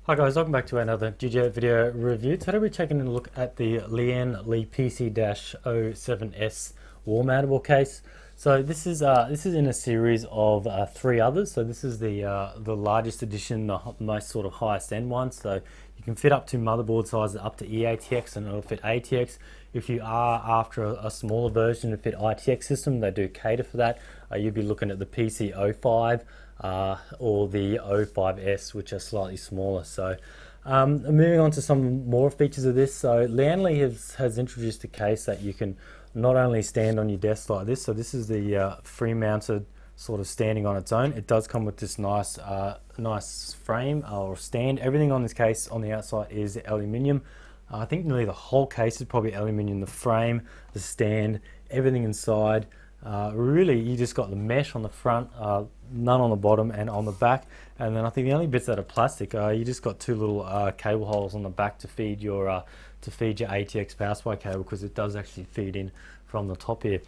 Hi guys, welcome back to another GJ video review. Today we're taking a look at the Lian PC-O7S wall mountable case. So this is in a series of three others. So this is the largest edition, the most sort of highest end one. So you can fit up to motherboard sizes up to e-atx and it'll fit ATX. If you are after a smaller version to fit ITX system, they do cater for that. You'd be looking at the PC-O5 or the O5S, which are slightly smaller. So moving on to some more features of this. So Lian has introduced a case that you can not only stand on your desk like this. So this is the free mounted sort of standing on its own. It does come with this nice frame or stand. Everything on this case on the outside is aluminium. I think nearly the whole case is probably aluminium. The frame, the stand, everything inside. Really, you just got the mesh on the front, none on the bottom and on the back, and then I think the only bits that are plastic, you just got two little cable holes on the back to feed your ATX power supply cable, because it does actually feed in from the top here.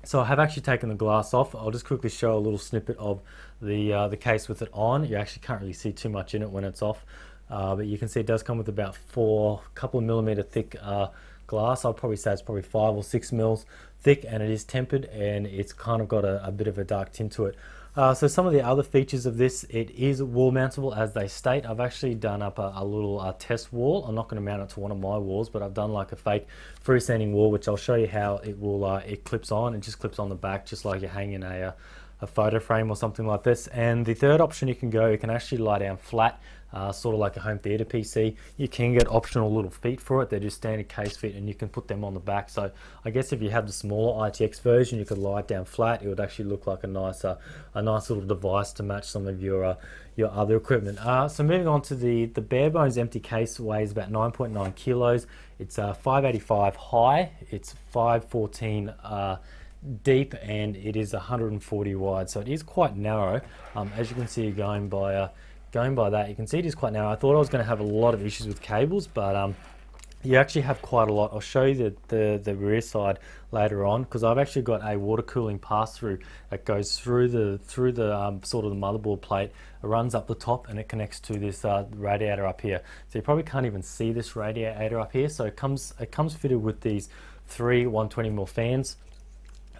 So I have actually taken the glass off. I'll just quickly show a little snippet of the case with it on. You actually can't really see too much in it when it's off, but you can see it does come with about couple of millimeter thick glass. I'll probably say it's probably 5 or 6 mils thick, and it is tempered and it's kind of got a bit of a dark tint to it. So some of the other features of this, it is wall mountable as they state. I've actually done up a little test wall. I'm not going to mount it to one of my walls, but I've done like a fake freestanding wall, which I'll show you how it will it clips on. It just clips on the back, just like you're hanging a photo frame or something like this. And the third option, you can actually lie down flat, sort of like a home theater PC. You can get optional little feet for it. They're just standard case fit, and you can put them on the back. So I guess if you have the smaller ITX version, you could lie it down flat. It would actually look like a nice little device to match some of your other equipment. So moving on to the bare bones empty case, weighs about 9.9 kilos. It's 585 high. It's 514 deep, and it is 140 wide, so it is quite narrow. As you can see, going by that, you can see it is quite narrow. I thought I was going to have a lot of issues with cables, but you actually have quite a lot. I'll show you the rear side later on, because I've actually got a water cooling pass through that goes through the sort of the motherboard plate. It runs up the top and it connects to this radiator up here. So you probably can't even see this radiator up here. So it comes fitted with these three 120mm fans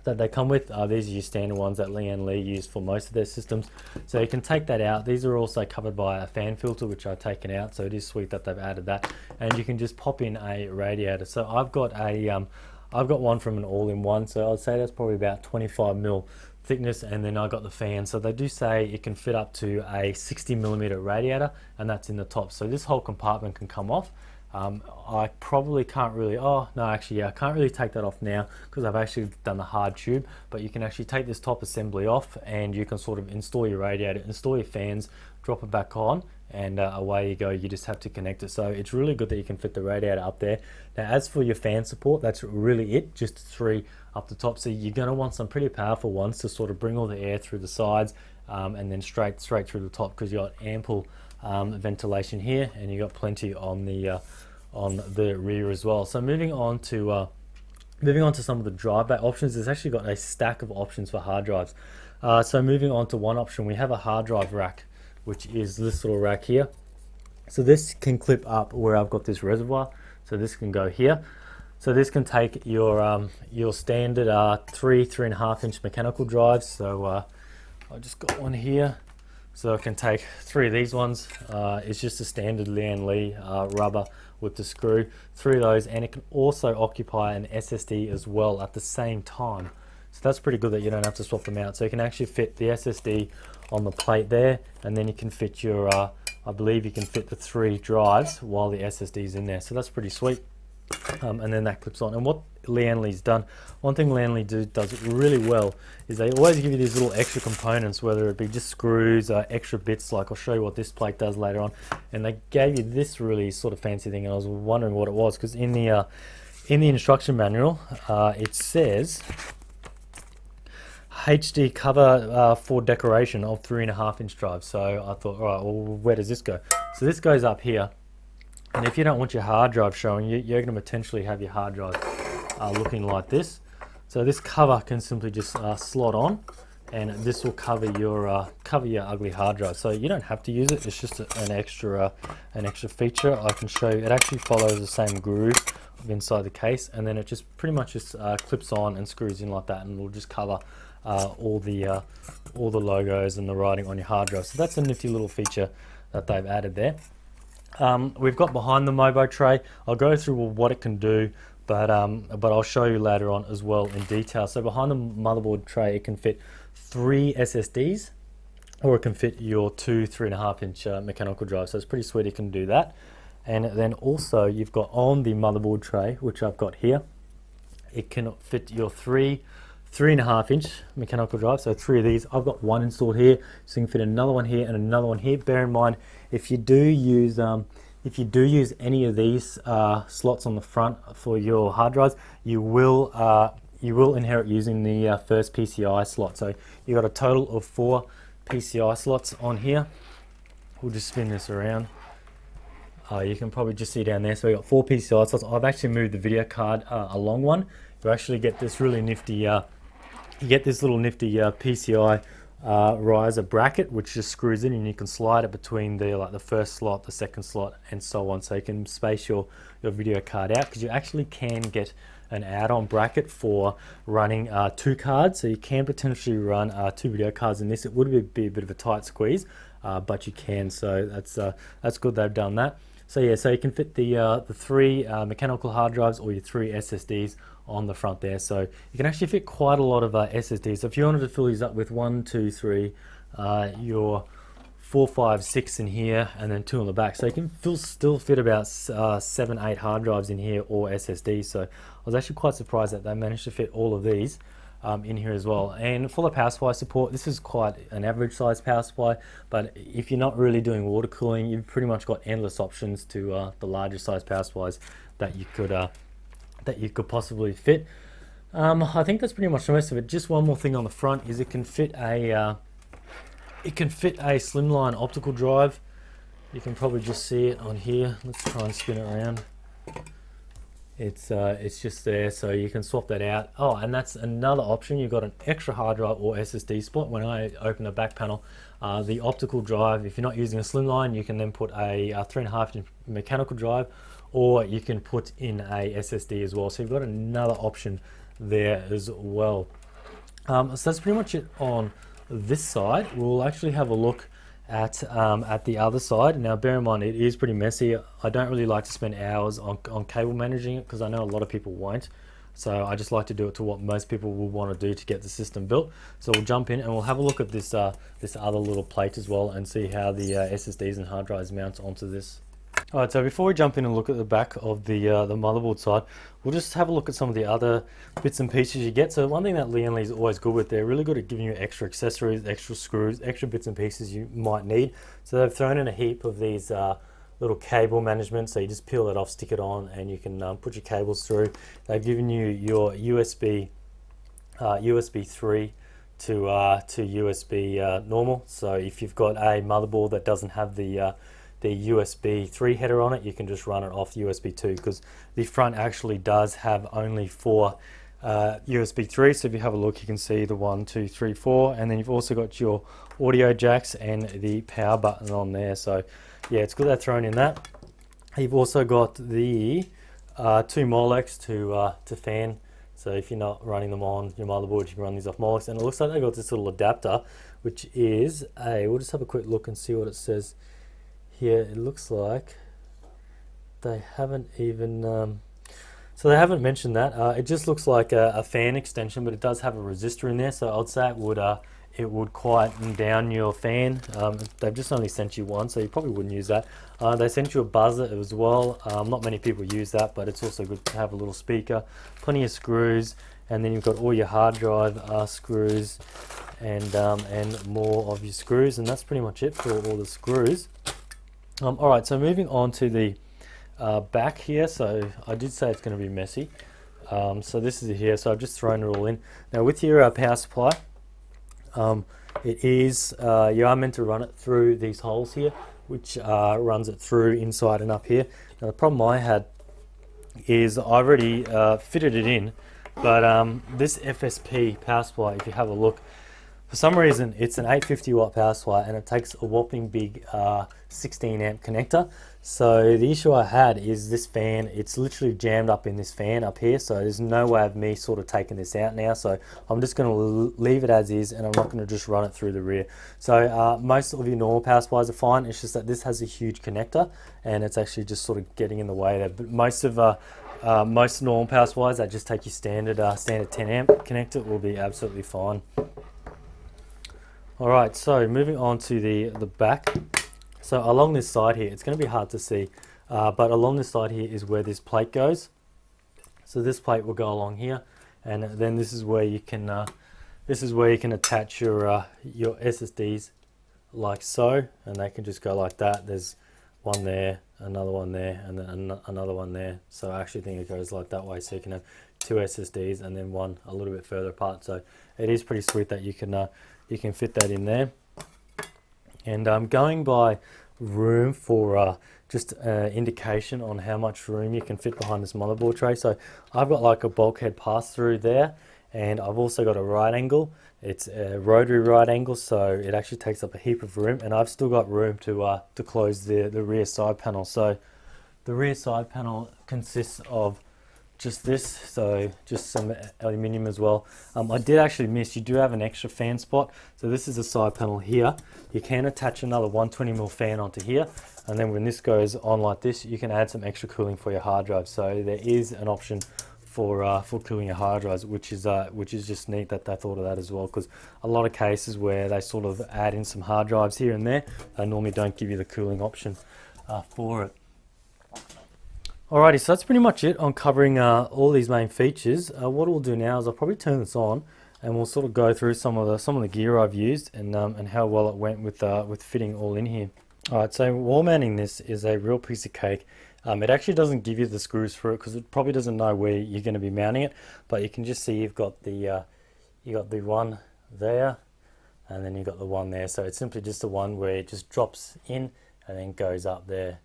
that they come with. These are your standard ones that Lian use for most of their systems. So you can take that out. These are also covered by a fan filter, which I've taken out. So it is sweet that they've added that. And you can just pop in a radiator. So I've got one from an all-in-one. So I'd say that's probably about 25mm thickness, and then I got the fan. So they do say it can fit up to a 60mm radiator, and that's in the top. So this whole compartment can come off. I probably can't really, I can't really take that off now because I've actually done the hard tube, but you can actually take this top assembly off and you can sort of install your radiator, install your fans, drop it back on, and away you go. You just have to connect it. So it's really good that you can fit the radiator up there. Now as for your fan support, that's really it, just 3 up the top. So you're going to want some pretty powerful ones to sort of bring all the air through the sides, and then straight through the top, because you've got ample ventilation here, and you've got plenty on the rear as well. So moving on to some of the drive bay options, there's actually got a stack of options for hard drives. So moving on to one option, we have a hard drive rack, which is this little rack here. So this can clip up where I've got this reservoir. So this can go here. So this can take your standard 3.5 inch mechanical drives. So I just got one here. So I can take 3 of these ones. It's just a standard Lian rubber with the screw, 3 of those, and it can also occupy an SSD as well at the same time. So that's pretty good that you don't have to swap them out. So you can actually fit the SSD on the plate there, and then you can fit your, I believe you can fit the 3 drives while the SSD is in there. So that's pretty sweet. And then that clips on. And what Lian's done, one thing Lian does really well is they always give you these little extra components, whether it be just screws, extra bits, like I'll show you what this plate does later on. And they gave you this really sort of fancy thing, and I was wondering what it was, because in the instruction manual it says HD cover for decoration of 3.5 inch drives. So I thought, all right, well, where does this go? So this goes up here. And if you don't want your hard drive showing, you're going to potentially have your hard drive looking like this. So this cover can simply just slot on, and this will cover your ugly hard drive. So you don't have to use it. It's just an extra feature. I can show you. It actually follows the same groove inside the case, and then it just pretty much just clips on and screws in like that, and will just cover all the logos and the writing on your hard drive. So that's a nifty little feature that they've added there. We've got behind the Mobo tray. I'll go through what it can do, but I'll show you later on as well in detail. So behind the motherboard tray, it can fit 3 SSDs, or it can fit your 2 3.5-inch mechanical drives. So it's pretty sweet. It can do that. And then also you've got on the motherboard tray, which I've got here, it can fit your 3.5-inch mechanical drive. So 3 of these. I've got 1 installed here, so you can fit another one here and another one here. Bear in mind, if you do use any of these slots on the front for your hard drives, you will inherit using the first PCI slot. So you've got a total of 4 PCI slots on here. We'll just spin this around. You can probably just see down there. So we've got 4 PCI slots. I've actually moved the video card along one. You actually get this really nifty PCI riser bracket, which just screws in, and you can slide it between the first slot, the second slot, and so on. So you can space your video card out, because you actually can get an add-on bracket for running 2 cards. So you can potentially run 2 video cards in this. It would be a bit of a tight squeeze, but you can. So that's good they've done that. So yeah, so you can fit the 3 mechanical hard drives or your 3 SSDs on the front there. So you can actually fit quite a lot of SSDs. So if you wanted to fill these up with 1, 2, 3, your 4, 5, 6 in here, and then 2 on the back. So you can still fit about 7, 8 hard drives in here, or SSDs. So I was actually quite surprised that they managed to fit all of these in here as well. And for the power supply support, this is quite an average size power supply, but if you're not really doing water cooling, you've pretty much got endless options to the larger size power supplies that you could possibly fit. I think that's pretty much the most of it. Just one more thing on the front is it can fit a slimline optical drive. You can probably just see it on here. Let's try and spin it around. It's just there, so you can swap that out. Oh, and that's another option. You've got an extra hard drive or SSD spot. When I open the back panel, the optical drive, if you're not using a slimline, you can then put a 3.5-inch mechanical drive, or you can put in a SSD as well. So you've got another option there as well. So that's pretty much it on this side. We'll actually have a look at the other side. Now bear in mind, it is pretty messy. I don't really like to spend hours on cable managing it, because I know a lot of people won't. So I just like to do it to what most people will want to do to get the system built. So we'll jump in and we'll have a look at this other little plate as well, and see how the SSDs and hard drives mount onto this. Alright, so before we jump in and look at the back of the motherboard side, we'll just have a look at some of the other bits and pieces you get. So one thing that Lian is always good with, they're really good at giving you extra accessories, extra screws, extra bits and pieces you might need. So they've thrown in a heap of these little cable management, so you just peel it off, stick it on, and you can put your cables through. They've given you your USB 3 to USB normal. So if you've got a motherboard that doesn't have the USB 3 header on it, you can just run it off USB 2, because the front actually does have only 4 USB 3. So if you have a look, you can see the 1, 2, 3, 4, and then you've also got your audio jacks and the power button on there. So yeah, it's good they've thrown in that. You've also got the 2 Molex to fan. So if you're not running them on your motherboard, you can run these off Molex. And it looks like they've got this little adapter, which is we'll just have a quick look and see what it says here. It looks like they haven't even so they haven't mentioned that. It just looks like a fan extension, but it does have a resistor in there, so I'd say it would quieten down your fan. They've just only sent you one, so you probably wouldn't use that. They sent you a buzzer as well. Not many people use that, but it's also good to have a little speaker, plenty of screws, and then you've got all your hard drive screws and more of your screws, and that's pretty much it for all the screws. Alright, so moving on to the back here. So I did say it's going to be messy. So this is it here, so I've just thrown it all in. Now with your power supply, it is you are meant to run it through these holes here, which runs it through inside and up here. Now the problem I had is I already fitted it in, but this FSP power supply, if you have a look, For some reason, it's an 850 watt power supply and it takes a whopping big 16 amp connector. So the issue I had is this fan, it's literally jammed up in this fan up here. So there's no way of me sort of taking this out now. So I'm just going to leave it as is and I'm not going to just run it through the rear. So most of your normal power supplies are fine. It's just that this has a huge connector and it's actually just sort of getting in the way there. But most normal power supplies that just take your standard 10 amp connector will be absolutely fine. Alright, so moving on to the back. So along this side here, it's going to be hard to see, but along this side here is where this plate goes. So this plate will go along here, and then this is where you can attach your SSDs like so, and they can just go like that. There's one there, another one there, and then another one there. So I actually think it goes like that way, so you can have two SSDs and then one a little bit further apart. So it is pretty sweet that you can fit that in there. And I'm going by room for just indication on how much room you can fit behind this motherboard tray. So I've got like a bulkhead pass through there, and I've also got a right angle. It's a rotary right angle, so it actually takes up a heap of room, and I've still got room to close the rear side panel. So the rear side panel consists of just this, so just some aluminium as well. I did actually miss, you do have an extra fan spot. So this is the side panel here. You can attach another 120mm fan onto here, and then when this goes on like this, you can add some extra cooling for your hard drive. So there is an option for cooling your hard drives, which is just neat that they thought of that as well, because a lot of cases where they sort of add in some hard drives here and there, they normally don't give you the cooling option for it. Alrighty, so that's pretty much it on covering all these main features. What we'll do now is I'll probably turn this on, and we'll sort of go through some of the gear I've used and how well it went with fitting all in here. Alright, so wall mounting this is a real piece of cake. It actually doesn't give you the screws for it because it probably doesn't know where you're going to be mounting it, but you can just see you've got the one there, and then you've got the one there. So it's simply just the one where it just drops in and then goes up there.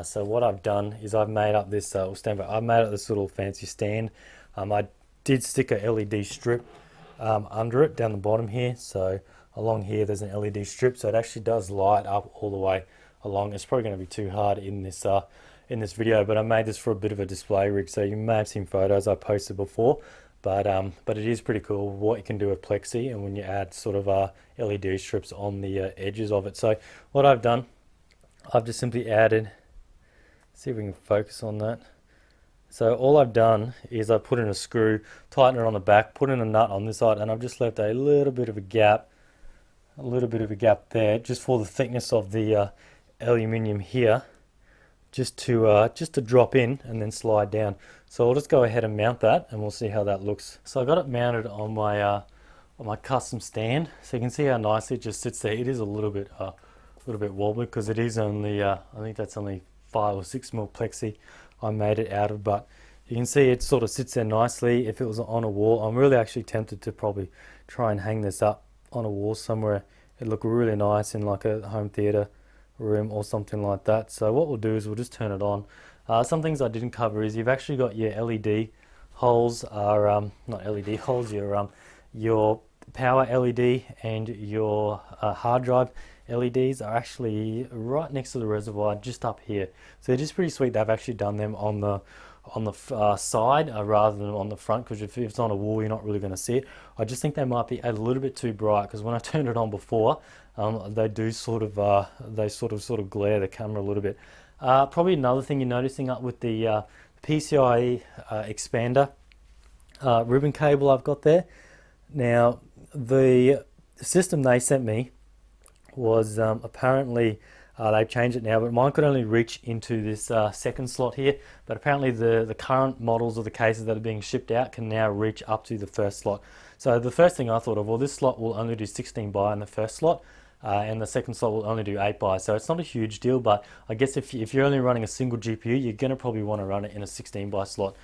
So what I've done is I've made up this I've made up this little fancy stand. I did stick a LED strip under it down the bottom here. So along here there's an LED strip, so it actually does light up all the way along. It's probably going to be too hard in this video, but I made this for a bit of a display rig. So you may have seen photos I posted before, but it is pretty cool what you can do with plexi and when you add sort of LED strips on the edges of it. So what I've done, I've just simply added. See if we can focus on that. So all I've done is I put in a screw, tighten it on the back, put in a nut on this side, and I've just left a little bit of a gap there, just for the thickness of the aluminium here, just to drop in and then slide down. So I'll just go ahead and mount that, and we'll see how that looks. So I got it mounted on my custom stand, so you can see how nicely it just sits there. It is a little bit wobbly because it is only I think that's only 5 or 6mm plexi I made it out of, but you can see it sort of sits there nicely. If it was on a wall, I'm really actually tempted to probably try and hang this up on a wall somewhere. It'd look really nice in like a home theater room or something like that. So what we'll do is we'll just turn it on. Some things I didn't cover is you've actually got your LED holes are not LED holes, your power LED and your hard drive LEDs are actually right next to the reservoir, just up here. So it is pretty sweet they've actually done them on the side rather than on the front, because if it's on a wall you're not really going to see it. I just think they might be a little bit too bright, because when I turned it on before, they do sort of glare the camera a little bit. Probably another thing you're noticing up with the PCI expander ribbon cable I've got there. Now the system they sent me was apparently they've changed it now, but mine could only reach into this second slot here, but apparently the current models of the cases that are being shipped out can now reach up to the first slot. So the first thing I thought of, well, this slot will only do 16 by in the first slot, and the second slot will only do 8 by, so it's not a huge deal. But I guess if you're only running a single GPU, you're going to probably want to run it in a 16 by slot.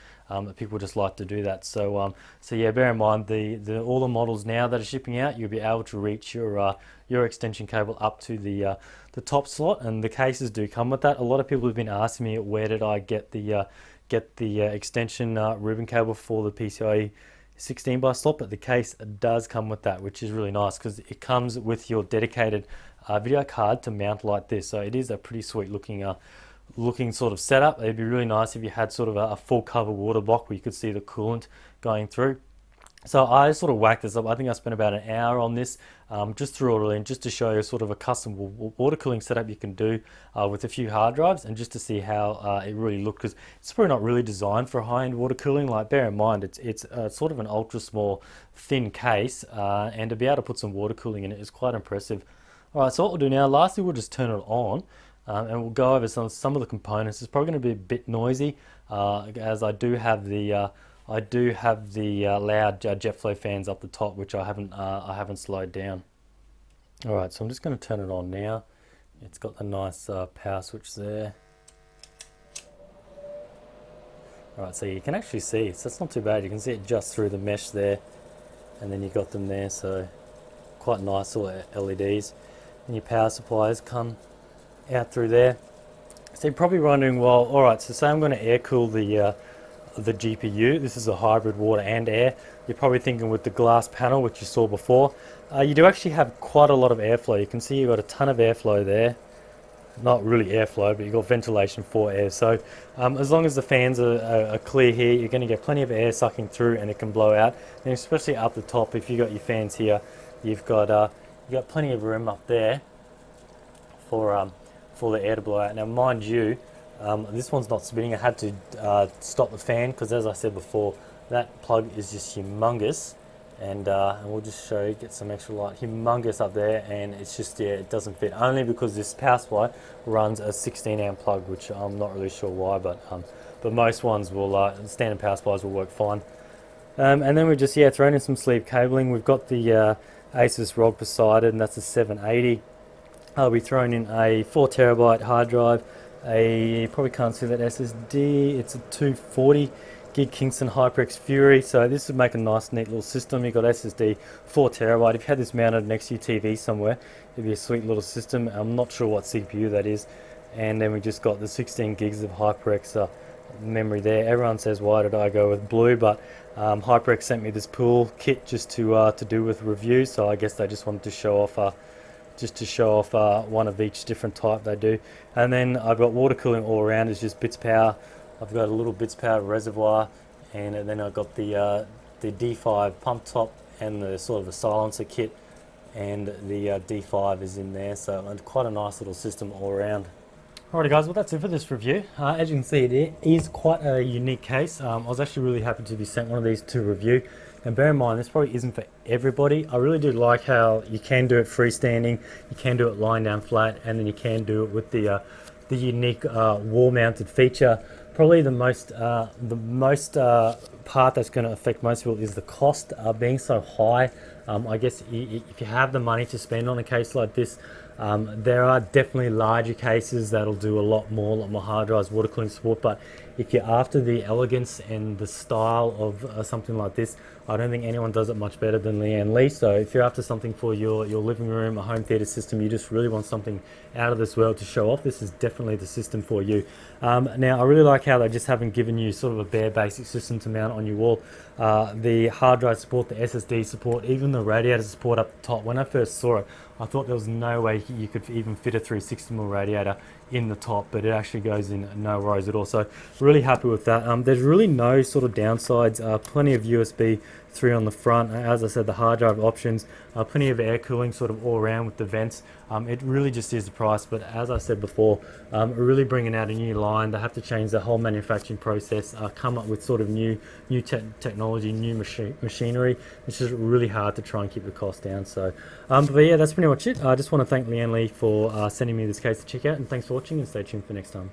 People just like to do that. So yeah, bear in mind all the models now that are shipping out, you'll be able to reach your extension cable up to the top slot, and the cases do come with that. A lot of people have been asking me, where did I get the extension ribbon cable for the PCIe 16 by slot, but the case does come with that, which is really nice because it comes with your dedicated video card to mount like this. So it is a pretty sweet looking sort of setup. It'd be really nice if you had sort of a full cover water block where you could see the coolant going through. So I sort of whacked this up. I think I spent about an hour on this, just threw it all in, just to show you sort of a custom water cooling setup you can do with a few hard drives, and just to see how it really looked, because it's probably not really designed for high-end water cooling. Like, bear in mind, it's sort of an ultra small, thin case, and to be able to put some water cooling in it is quite impressive. All right, so what we'll do now, lastly, we'll just turn it on, and we'll go over some of the components. It's probably going to be a bit noisy, as I do have the loud jet flow fans up the top, which I haven't slowed down. All right, so I'm just going to turn it on now. It's got the nice power switch there. All right, so you can actually see, so it's not too bad. You can see it just through the mesh there, and then you got them there, so quite nice little LEDs. And your power supplies come out through there. So you're probably wondering, well, all right, so say I'm going to air cool the GPU. This is a hybrid water and air. You're probably thinking with the glass panel, which you saw before, you do actually have quite a lot of airflow. You can see you've got a ton of airflow there. Not really airflow, but you've got ventilation for air. So as long as the fans are clear here, you're going to get plenty of air sucking through, and it can blow out. And especially up the top, if you've got your fans here, you've got plenty of room up there for the air to blow out. Now, mind you, this one's not spinning. I had to stop the fan because, as I said before, that plug is just humongous, and we'll just show you, get some extra light. Humongous up there, and it's just, yeah, it doesn't fit, only because this power supply runs a 16 amp plug, which I'm not really sure why, but most ones will, standard power supplies will work fine. And then we just, thrown in some sleeve cabling. We've got the Asus ROG beside it, and that's a 780. I'll be throwing in a 4 terabyte hard drive. You probably can't see that SSD. It's a 240 gig Kingston HyperX Fury. So this would make a nice, neat little system. You've got SSD 4 terabyte. If you had this mounted next to your TV somewhere, it'd be a sweet little system. I'm not sure what CPU that is. And then we just got the 16 gigs of HyperX memory there. Everyone says, why did I go with blue? But HyperX sent me this pool kit just to do with reviews. So I guess they just wanted to show off one of each different type they do. And then I've got water cooling all around. It's just Bits Power. I've got a little Bits Power reservoir, and then I've got the D5 pump top and the sort of a silencer kit, and the D5 is in there. So quite a nice little system all around. Alrighty guys, well that's it for this review. As you can see, it is quite a unique case. I was actually really happy to be sent one of these to review. And bear in mind, this probably isn't for everybody. I really do like how you can do it freestanding, you can do it lying down flat, and then you can do it with the unique wall-mounted feature. Probably the most part that's going to affect most people is the cost being so high. I guess if you have the money to spend on a case like this, there are definitely larger cases that'll do a lot more hard drives, water cooling support. But if you're after the elegance and the style of something like this, I don't think anyone does it much better than Lian Li. So if you're after something for your living room, a home theater system, you just really want something out of this world to show off, this is definitely the system for you. Now, I really like how they just haven't given you sort of a bare basic system to mount on your wall. The hard drive support, the SSD support, even the radiator support up the top. When I first saw it, I thought there was no way you could even fit a 360mm radiator in the top, but it actually goes in no worries at all. So really happy with that. There's really no sort of downsides. Plenty of USB 3 on the front. As I said, the hard drive options, plenty of air cooling sort of all around with the vents. It really just is the price, but as I said before, really bringing out a new line. They have to change the whole manufacturing process, come up with sort of new technology, new machinery, which is really hard to try and keep the cost down. So, but yeah, that's pretty much it. I just want to thank Lian Li for sending me this case to check out, and thanks for watching, and stay tuned for next time.